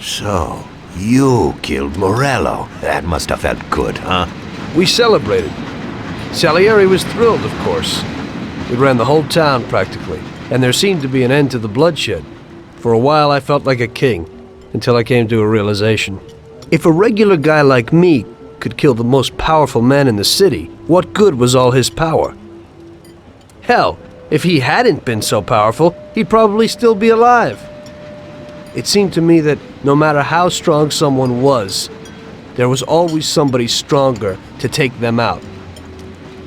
So, you killed Morello. That must have felt good, huh? We celebrated. Salieri was thrilled, of course. We ran the whole town, practically, and there seemed to be an end to the bloodshed. For a while, I felt like a king, until I came to a realization. If a regular guy like me could kill the most powerful man in the city, what good was all his power? Hell, if he hadn't been so powerful, he'd probably still be alive. It seemed to me that no matter how strong someone was, there was always somebody stronger to take them out.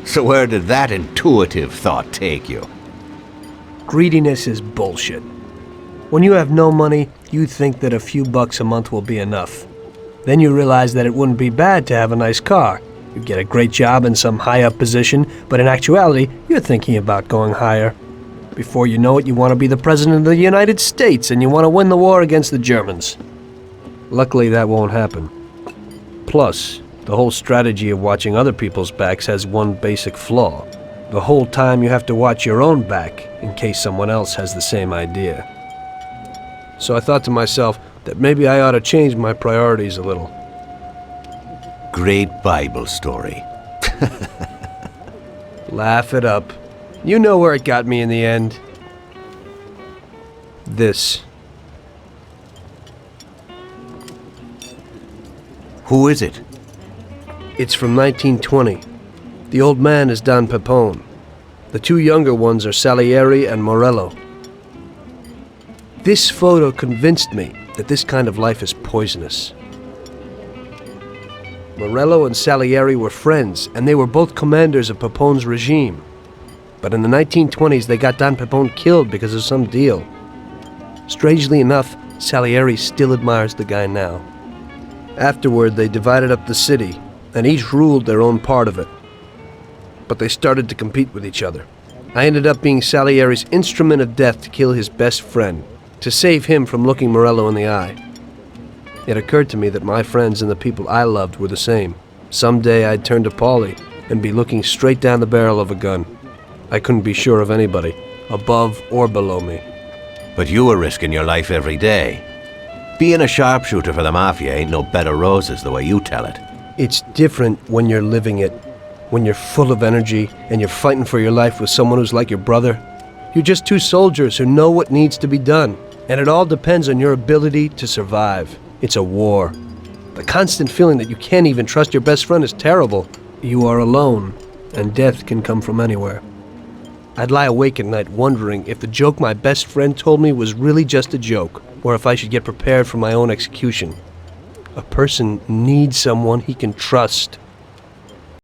So where did that intuitive thought take you? Greediness is bullshit. When you have no money, you think that a few bucks a month will be enough. Then you realize that it wouldn't be bad to have a nice car. You get a great job in some high-up position, but in actuality, you're thinking about going higher. Before you know it, you want to be the President of the United States, and you want to win the war against the Germans. Luckily, that won't happen. Plus, the whole strategy of watching other people's backs has one basic flaw. The whole time you have to watch your own back, in case someone else has the same idea. So I thought to myself that maybe I ought to change my priorities a little. Great Bible story. Laugh it up. You know where it got me in the end. This. Who is it? It's from 1920. The old man is Don Pepone. The two younger ones are Salieri and Morello. This photo convinced me that this kind of life is poisonous. Morello and Salieri were friends, and they were both commanders of Pepone's regime. But in the 1920s, they got Don Pepone killed because of some deal. Strangely enough, Salieri still admires the guy now. Afterward, they divided up the city, and each ruled their own part of it. But they started to compete with each other. I ended up being Salieri's instrument of death to kill his best friend, to save him from looking Morello in the eye. It occurred to me that my friends and the people I loved were the same. Someday I'd turn to Paulie and be looking straight down the barrel of a gun. I couldn't be sure of anybody, above or below me. But you were risking your life every day. Being a sharpshooter for the Mafia ain't no bed of roses the way you tell it. It's different when you're living it, when you're full of energy and you're fighting for your life with someone who's like your brother. You're just two soldiers who know what needs to be done, and it all depends on your ability to survive. It's a war. The constant feeling that you can't even trust your best friend is terrible. You are alone, and death can come from anywhere. I'd lie awake at night wondering if the joke my best friend told me was really just a joke, or if I should get prepared for my own execution. A person needs someone he can trust.